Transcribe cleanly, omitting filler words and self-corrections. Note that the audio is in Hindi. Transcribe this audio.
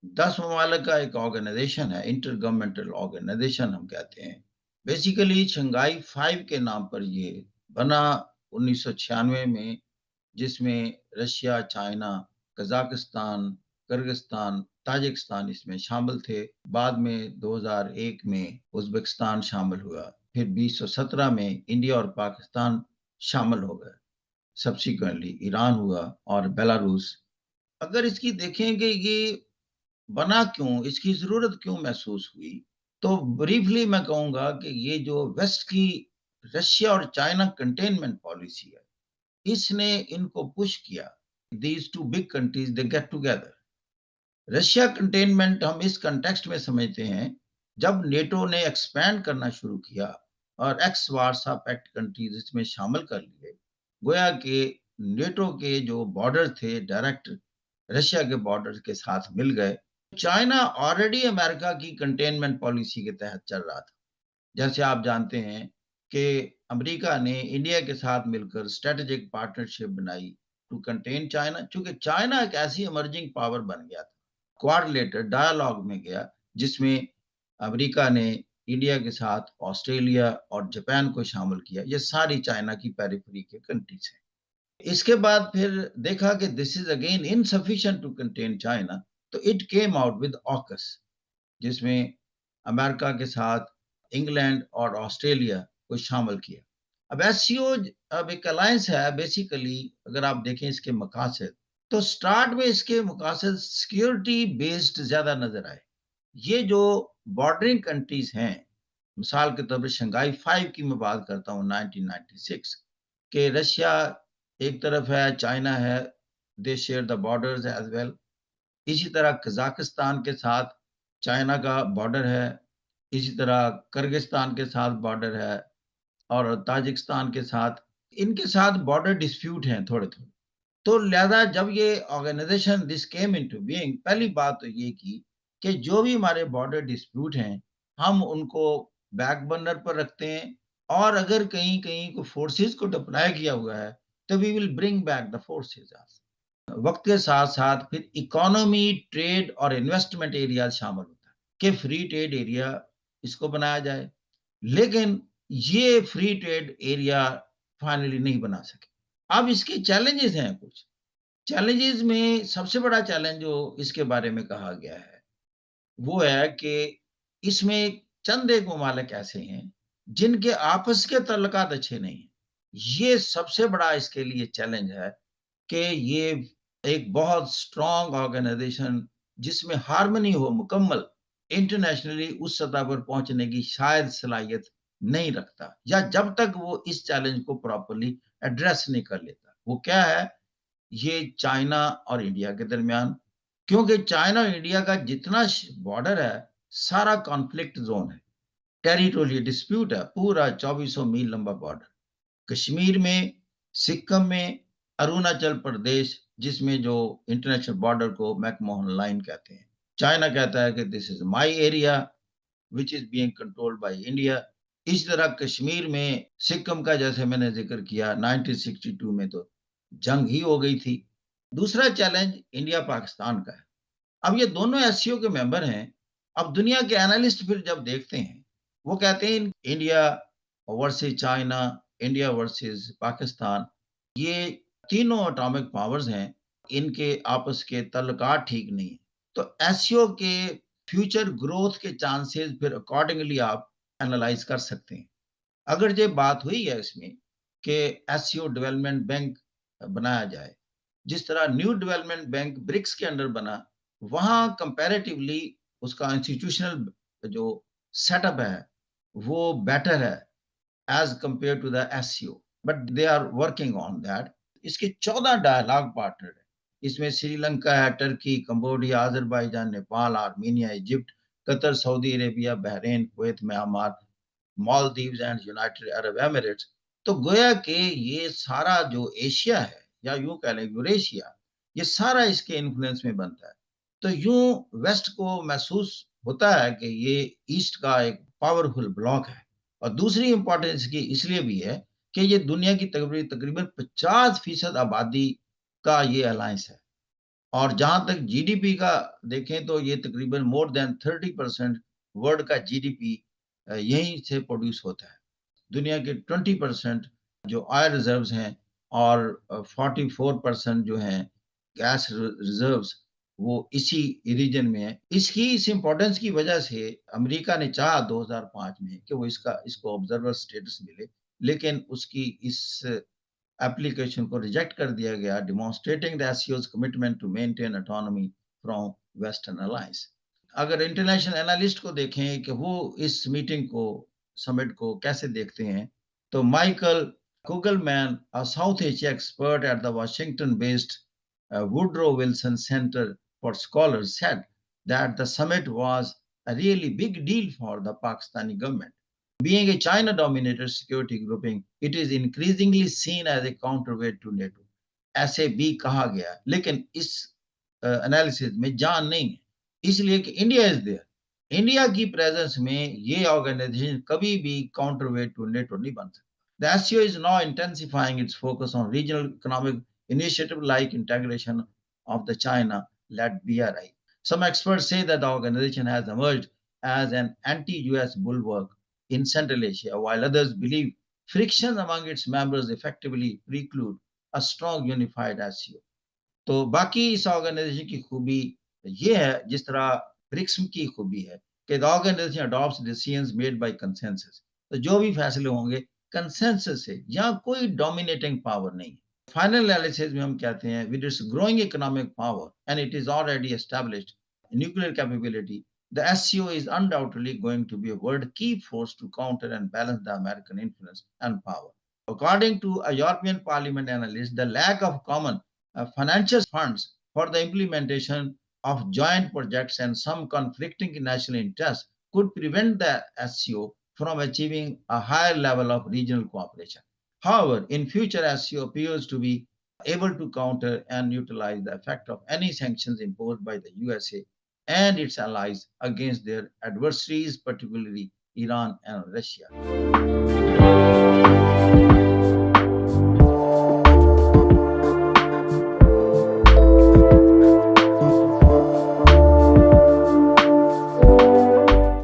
10 ममालिक का एक ऑर्गेनाइजेशन है, इंटर गवर्नमेंटल ऑर्गेनाइजेशन हम कहते हैं। बेसिकली शंघाई 5 के नाम पर ये बना 1996 में, जिसमें Russia, China, Kazakhstan, Kyrgyzstan, Tajikistan इसमें शामिल थे। बाद में 2001 में उज़्बेकिस्तान शामिल हुआ। फिर 2017 में इंडिया और पाकिस्तान शामिल हो गए। सब्सिक्वेंटली ईरान हुआ और बेलारूस। अगर इसकी देखें कि ये बना क्यों, इसकी ज़रूरत क्यों महसूस हुई, तो ब्रीफली मैं कहूँगा कि ये जो वेस्ट की रशिया और चाइना कंटेनमेंट पॉलिसी है, इसने इनको पुश किया। These 2 big countries they get together. Russia containment हम इस कॉन्टेक्स्ट में समझते हैं, जब नेटो ने एक्सपैंड करना शुरू किया और एक्स वार्सा पैक्ट कंट्रीज़ इसमें शामिल कर लिए, गोया कि नेटो के जो बॉर्डर थे डायरेक्ट रशिया के बॉर्डर के साथ मिल गए। चाइना ऑलरेडी अमेरिका की कंटेनमेंट पॉलिसी के तहत चल रहा था। जैसे आप जानते हैं कि अमेरिका ने इंडिया के साथ मिलकर स्ट्रेटेजिक पार्टनरशिप बनाई टू कंटेन चाइना, क्योंकि चाइना एक ऐसी इमर्जिंग पावर बन गया था। क्वाड्रिलेटरल डायलॉग में गया, जिसमें अमेरिका ने इंडिया के साथ ऑस्ट्रेलिया और जापान को शामिल किया। ये सारी चाइना की पेरिफेरी के कंट्रीज हैं। इसके बाद फिर देखा कि this is again insufficient to contain China, तो it came out with AUKUS, जिसमें अमेरिका के साथ इंग्लैंड और ऑस्ट्रेलिया को शामिल किया। अब एससीओ अब एक अलायंस है बेसिकली। अगर आप देखें इसके मकासद, तो स्टार्ट में इसके मकासद सिक्योरिटी बेस्ड ज्यादा नजर आए। ये जो बॉर्डरिंग कंट्रीज हैं, मिसाल के तौर पर शंघाई 5 की मैं बात करता हूँ 1996 के, रशिया एक तरफ है, चाइना है, they share the borders as well. इसी तरह कजाकिस्तान के साथ चाइना का बॉर्डर है, इसी तरह किर्गिस्तान के साथ बॉर्डर है और ताजिकिस्तान के साथ, इनके साथ बॉर्डर डिस्प्यूट हैं थोड़े-थोड़े। तो लिहाजा जब ये organisation this came into being, पहली बात तो ये की कि जो भी हमारे बॉर्डर डिस्प्यूट हैं, हम उनको बैक बर्नर पर रखते हैं और अगर कहीं-कहीं को फोर्सेस को डिप्लॉय किया हुआ है, तो we will bring back the forces also. वक्त के साथ-साथ फिर इकोनॉमी, ट्रेड और इन्वेस्टमेंट एरिया शामिल होता है कि फ्री ट्रेड एरिया इसको बनाया जाए। लेकिन ये फ्री ट्रेड एरिया फाइनली नहीं बना सके। अब इसके चैलेंजेस हैं कुछ। चैलेंजेस में सबसे बड़ा चैलेंज जो इसके बारे में कहा गया है, वो है कि इसमें चंद एक ममालिक ऐसे हैं, जिनके आपस के तल्लुकात अच्छे नहीं हैं। ये सबसे बड़ा इसके लिए चैलेंज है कि ये एक बहुत स्ट्रॉन्ग ऑर्गेनाइजेशन, जिसमें हार्मनी हो मुकम्मल, इंटरनेशनली उस सतह पर पहुंचने की शायद सलाहियत नहीं रखता, या जब तक वो इस चैलेंज को प्रॉपर्ली एड्रेस नहीं कर लेता। वो क्या है? ये चाइना और इंडिया के दरमियान, क्योंकि चाइना और इंडिया का जितना बॉर्डर है, सारा कॉन्फ्लिक्ट जोन है, टेरिटोरियल डिस्प्यूट है, पूरा 2400 मील लंबा बॉर्डर। कश्मीर में, सिक्किम में, अरुणाचल प्रदेश, जिसमें जो इंटरनेशनल बॉर्डर को मैकमोहन लाइन कहते हैं। चाइना कहता है कि this is my area which is being controlled by India. इस तरह कश्मीर में, सिक्किम का जैसे मैंने जिक्र किया 1962 में तो जंग ही हो गई थी। दूसरा चैलेंज इंडिया पाकिस्तान का है। अब ये दोनों एससीओ के मेंबर हैं। अब दुनिया के एनालिस्ट फिर जब देखते हैं, वो कहते हैं India versus China, India versus Pakistan, ये तीनों एटॉमिक पावर्स हैं, इनके आपस के तल्लुकात ठीक नहीं है। तो एससीओ के फ्यूचर ग्रोथ के चांसेस फिर अकॉर्डिंगली आप एनालाइज कर सकते हैं। अगर ये बात हुई है इसमें कि एससीओ डेवलपमेंट बैंक बनाया जाए, जिस तरह न्यू डेवलपमेंट बैंक ब्रिक्स के अंडर बना, वहां कंपैरेटिवली उसका इंस्टीट्यूशनल जो सेटअप है, वो बेटर है as compare to the SCO, but they are working on that. इसके 14 डायलॉग पार्टनर है। इसमें श्रीलंका है, Turkey, Cambodia, Azerbaijan, Nepal, Armenia, Egypt, Qatar, Saudi Arabia, Bahrain, Kuwait, Myanmar, Maldives and United Arab Emirates. तो गोया कि ये सारा जो एशिया है, या यूं कह लें यूरेशिया, ये सारा इसके इन्फ्लुएंस में बनता है। तो यूं वेस्ट को महसूस होता है कि ये ईस्ट का एक पावरफुल ब्लॉक है। और दूसरी इंपॉर्टेंस की इसलिए भी है कि ये दुनिया की तकरीबन 50% आबादी का ये अलायंस है। और जहाँ तक जीडीपी का देखें तो ये तकरीबन मोर देन 30% वर्ल्ड का जीडीपी यहीं से प्रोड्यूस होता है। दुनिया के 20% जो ऑयल रिजर्व्स हैं और 44% जो हैं गैस रिजर्व्स, वो इसी रीजन में है। इसकी इस इम्पोर्टेंस की वजह से अमेरिका ने चाहा 2005 में कि वो इसको ऑब्जर्वर स्टेटस मिले, लेकिन उसकी इस एप्लीकेशन को रिजेक्ट कर दिया गया, डेमोन्स्ट्रेटिंग द एससीओ's commitment to maintain autonomy from western alliance. अगर इंटरनेशनल एनालिस्ट को देखें कि वो इस मीटिंग को, समिट को कैसे देखते हैं, तो Michael Kugelman, a South Asia expert at the Washington based Woodrow Wilson Center for Scholars, said that the summit was a really big deal for the Pakistani government. Being a China-dominated security grouping, it is increasingly seen as a counterweight to NATO. ऐसे भी कहा गया, लेकिन इस एनालिसिस में जान नहीं है, इसलिए कि इंडिया इज देयर। इंडिया की प्रेजेंस में ये ऑर्गेनाइजेशन कभी भी काउंटरवेट टू नेटो नहीं बन सकता। The SCO is now intensifying its focus on regional economic initiatives like integration of the China-led BRI. Some experts say that the organization has emerged as an anti-US bulwark in Central Asia, while others believe frictions among its members effectively preclude a strong unified SCO. तो बाकी इस ऑर्गेनाइजेशन की खूबी ये है, जिस तरह ब्रिक्स की खूबी है कि the organisation adopts decisions made by consensus. तो जो भी फैसले होंगे कंसेंसस से, यहाँ कोई डोमिनेटिंग पावर नहीं है। फाइनल एनालिसिस में हम कहते हैं with its growing economic power and it is already established nuclear capability, the SCO is undoubtedly going to be a world key force to counter and balance the American influence and power. According to a European Parliament analyst, the lack of common financial funds for the implementation of joint projects and some conflicting national interests could prevent the SCO from achieving a higher level of regional cooperation. However, in future, SCO appears to be able to counter and neutralize the effect of any sanctions imposed by the USA and its allies against their adversaries, particularly Iran and Russia.